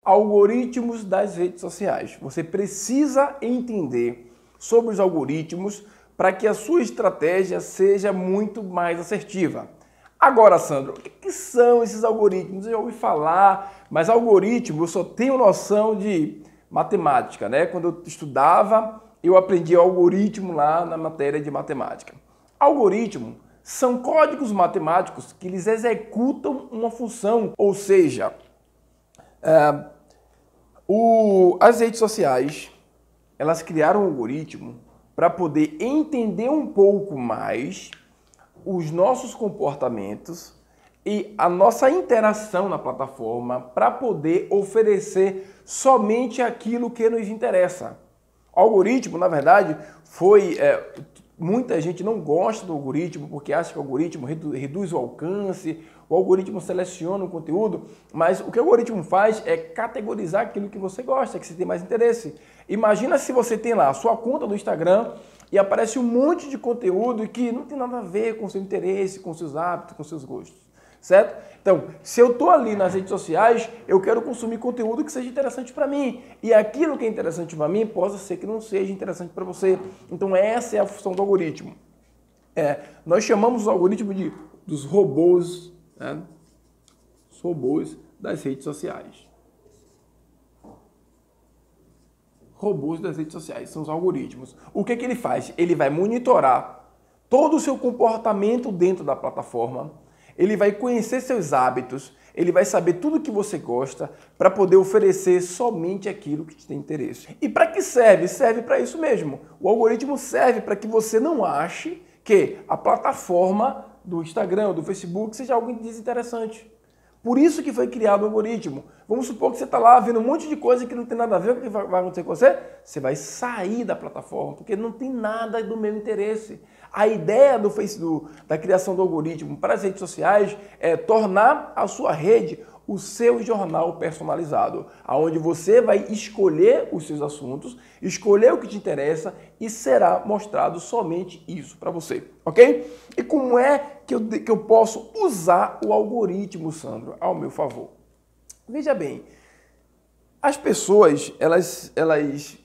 Algoritmos das redes sociais. Você precisa entender sobre os algoritmos para que a sua estratégia seja muito mais assertiva. Agora, Sandro, o que são esses algoritmos? Eu já ouvi falar, mas algoritmo eu só tenho noção de matemática, né? Quando eu estudava, eu aprendi algoritmo lá na matéria de matemática. Algoritmo são códigos matemáticos que eles executam uma função, ou seja, as redes sociais, elas criaram um algoritmo para poder entender um pouco mais os nossos comportamentos e a nossa interação na plataforma para poder oferecer somente aquilo que nos interessa. O algoritmo, na verdade, muita gente não gosta do algoritmo porque acha que o algoritmo reduz o alcance, o algoritmo seleciona o conteúdo, mas o que o algoritmo faz é categorizar aquilo que você gosta, que você tem mais interesse. Imagina se você tem lá a sua conta do Instagram e aparece um monte de conteúdo que não tem nada a ver com o seu interesse, com seus hábitos, com seus gostos, certo? Então, se eu estou ali nas redes sociais, eu quero consumir conteúdo que seja interessante para mim. E aquilo que é interessante para mim, pode ser que não seja interessante para você. Então, essa é a função do algoritmo. Nós chamamos o algoritmo dos robôs, né? Os robôs das redes sociais. Robôs das redes sociais, são os algoritmos. O que ele faz? Ele vai monitorar todo o seu comportamento dentro da plataforma, ele vai conhecer seus hábitos, ele vai saber tudo que você gosta para poder oferecer somente aquilo que te tem interesse. E para que serve? Serve para isso mesmo. O algoritmo serve para que você não ache que a plataforma do Instagram, do Facebook, seja algo desinteressante. Por isso que foi criado o algoritmo. Vamos supor que você está lá vendo um monte de coisa que não tem nada a ver com o que vai acontecer com você. Você vai sair da plataforma, porque não tem nada do meu interesse. A ideia da criação do algoritmo para as redes sociais é tornar a sua rede o seu jornal personalizado, onde você vai escolher os seus assuntos, escolher o que te interessa e será mostrado somente isso para você, ok? E como é que eu posso usar o algoritmo, Sandro, ao meu favor? Veja bem, as pessoas, elas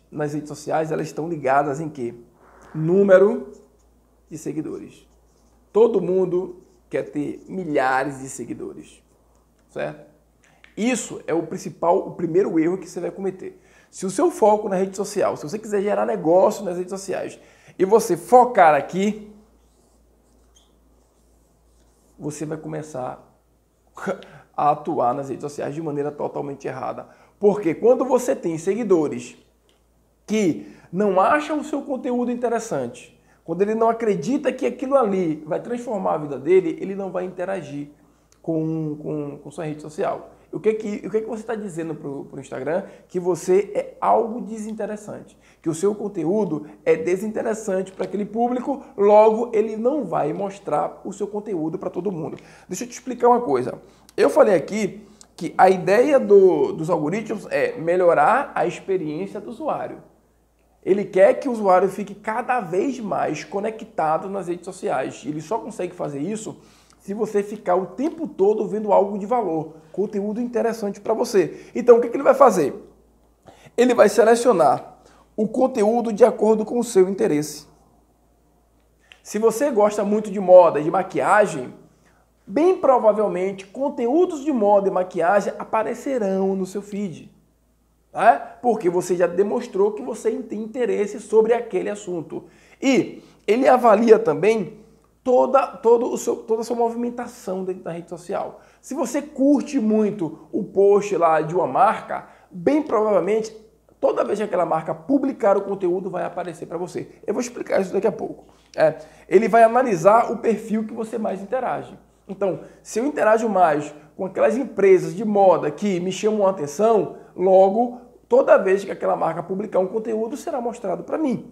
nas redes sociais, elas estão ligadas em quê? Número de seguidores. Todo mundo quer ter milhares de seguidores, certo? Isso é o primeiro erro que você vai cometer. Se o seu foco na rede social, se você quiser gerar negócio nas redes sociais e você focar aqui, você vai começar a atuar nas redes sociais de maneira totalmente errada. Porque quando você tem seguidores que não acham o seu conteúdo interessante, quando ele não acredita que aquilo ali vai transformar a vida dele, ele não vai interagir com sua rede social. O que você está dizendo para o Instagram? Que você é algo desinteressante, que o seu conteúdo é desinteressante para aquele público, logo ele não vai mostrar o seu conteúdo para todo mundo. Deixa eu te explicar uma coisa. Eu falei aqui que a ideia dos algoritmos é melhorar a experiência do usuário. Ele quer que o usuário fique cada vez mais conectado nas redes sociais. Ele só consegue fazer isso se você ficar o tempo todo vendo algo de valor, conteúdo interessante para você. Então, o que ele vai fazer? Ele vai selecionar o conteúdo de acordo com o seu interesse. Se você gosta muito de moda e de maquiagem, bem provavelmente conteúdos de moda e maquiagem aparecerão no seu feed. Porque você já demonstrou que você tem interesse sobre aquele assunto. E ele avalia também toda a sua movimentação dentro da rede social. Se você curte muito o post lá de uma marca, bem provavelmente, toda vez que aquela marca publicar o conteúdo, vai aparecer para você. Eu vou explicar isso daqui a pouco. Ele vai analisar o perfil que você mais interage. Então, se eu interajo mais com aquelas empresas de moda que me chamam a atenção, logo, toda vez que aquela marca publicar um conteúdo, será mostrado para mim.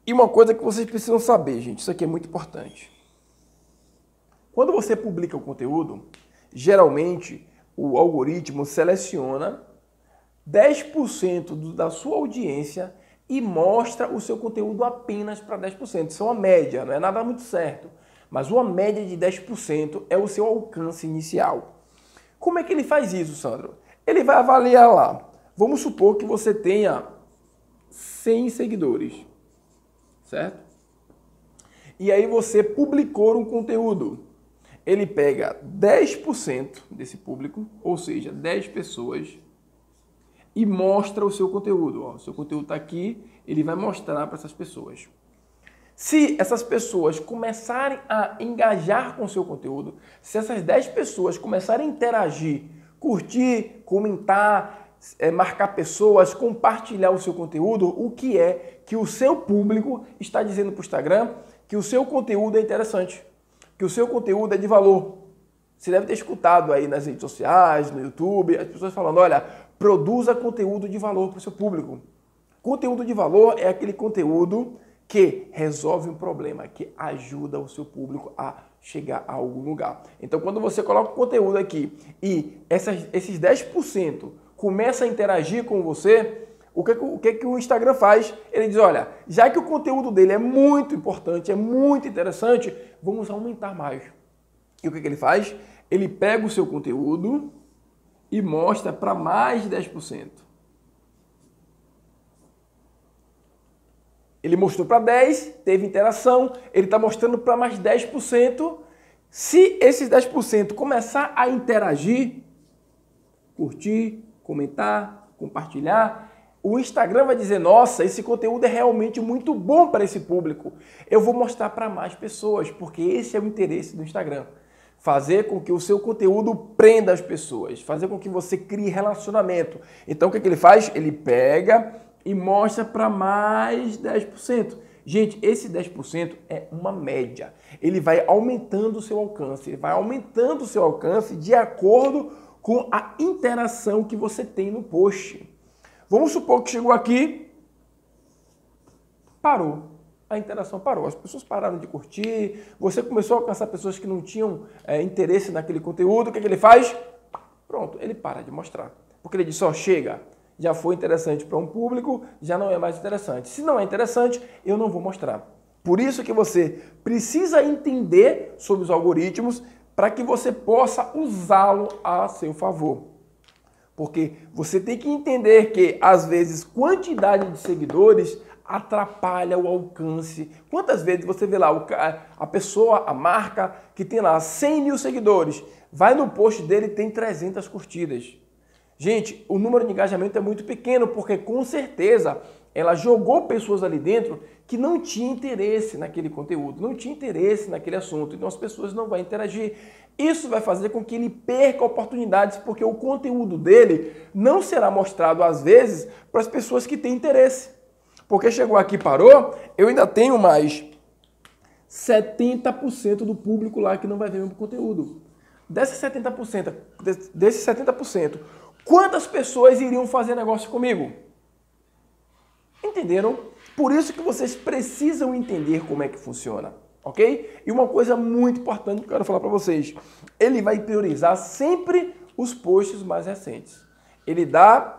E uma coisa que vocês precisam saber, gente, isso aqui é muito importante. Quando você publica o conteúdo, geralmente o algoritmo seleciona 10% da sua audiência e mostra o seu conteúdo apenas para 10%. Isso é uma média, não é nada muito certo. Mas uma média de 10% é o seu alcance inicial. Como é que ele faz isso, Sandro? Ele vai avaliar lá. Vamos supor que você tenha 100 seguidores, certo? E aí você publicou um conteúdo. Ele pega 10% desse público, ou seja, 10 pessoas, e mostra o seu conteúdo. Ó, o seu conteúdo está aqui, ele vai mostrar para essas pessoas. Se essas pessoas começarem a engajar com o seu conteúdo, se essas 10 pessoas começarem a interagir, curtir, comentar, marcar pessoas, compartilhar o seu conteúdo, o que é que o seu público está dizendo para o Instagram? Que o seu conteúdo é interessante, que o seu conteúdo é de valor. Você deve ter escutado aí nas redes sociais, no YouTube, as pessoas falando, olha, produza conteúdo de valor para o seu público. Conteúdo de valor é aquele conteúdo que resolve um problema, que ajuda o seu público a chegar a algum lugar. Então, quando você coloca o conteúdo aqui e esses 10% começam a interagir com você, o que o Instagram faz? Ele diz, olha, já que o conteúdo dele é muito importante, é muito interessante, vamos aumentar mais. E o que ele faz? Ele pega o seu conteúdo e mostra para mais de 10%. Ele mostrou para 10, teve interação, ele está mostrando para mais 10%. Se esses 10% começar a interagir, curtir, comentar, compartilhar, o Instagram vai dizer, nossa, esse conteúdo é realmente muito bom para esse público. Eu vou mostrar para mais pessoas, porque esse é o interesse do Instagram. Fazer com que o seu conteúdo prenda as pessoas, fazer com que você crie relacionamento. Então, o que ele faz? Ele pega e mostra para mais 10%. Gente, esse 10% é uma média. Ele vai aumentando o seu alcance, ele vai aumentando o seu alcance de acordo com a interação que você tem no post. Vamos supor que chegou aqui, parou. A interação parou, as pessoas pararam de curtir, você começou a alcançar pessoas que não tinham interesse naquele conteúdo, o que ele faz? Pronto, ele para de mostrar. Porque ele diz, ó, chega, já foi interessante para um público, já não é mais interessante. Se não é interessante, eu não vou mostrar. Por isso que você precisa entender sobre os algoritmos para que você possa usá-lo a seu favor. Porque você tem que entender que, às vezes, quantidade de seguidores atrapalha o alcance. Quantas vezes você vê lá a pessoa, a marca, que tem lá 100 mil seguidores, vai no post dele e tem 300 curtidas. Gente, o número de engajamento é muito pequeno, porque com certeza ela jogou pessoas ali dentro que não tinham interesse naquele conteúdo, não tinham interesse naquele assunto, então as pessoas não vão interagir. Isso vai fazer com que ele perca oportunidades, porque o conteúdo dele não será mostrado, às vezes, para as pessoas que têm interesse. Porque chegou aqui e parou, eu ainda tenho mais 70% do público lá que não vai ver meu conteúdo. Desses 70%, quantas pessoas iriam fazer negócio comigo? Entenderam? Por isso que vocês precisam entender como é que funciona, ok? E uma coisa muito importante que eu quero falar para vocês. Ele vai priorizar sempre os posts mais recentes. Ele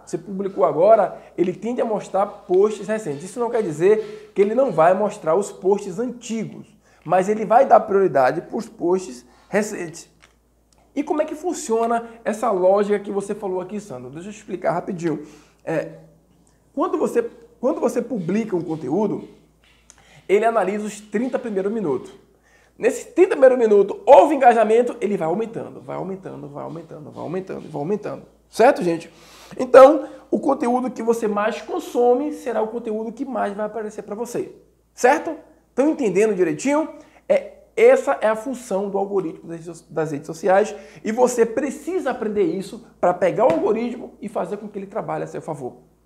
você publicou agora, ele tende a mostrar posts recentes. Isso não quer dizer que ele não vai mostrar os posts antigos, mas ele vai dar prioridade para os posts recentes. E como é que funciona essa lógica que você falou aqui, Sandro? Deixa eu explicar rapidinho. Quando você publica um conteúdo, ele analisa os 30 primeiros minutos. Nesses 30 primeiros minutos, houve engajamento, ele vai aumentando, vai aumentando, vai aumentando, vai aumentando, vai aumentando. Certo, gente? Então, o conteúdo que você mais consome será o conteúdo que mais vai aparecer para você. Certo? Estão entendendo direitinho? Essa é a função do algoritmo das redes sociais e você precisa aprender isso para pegar o algoritmo e fazer com que ele trabalhe a seu favor.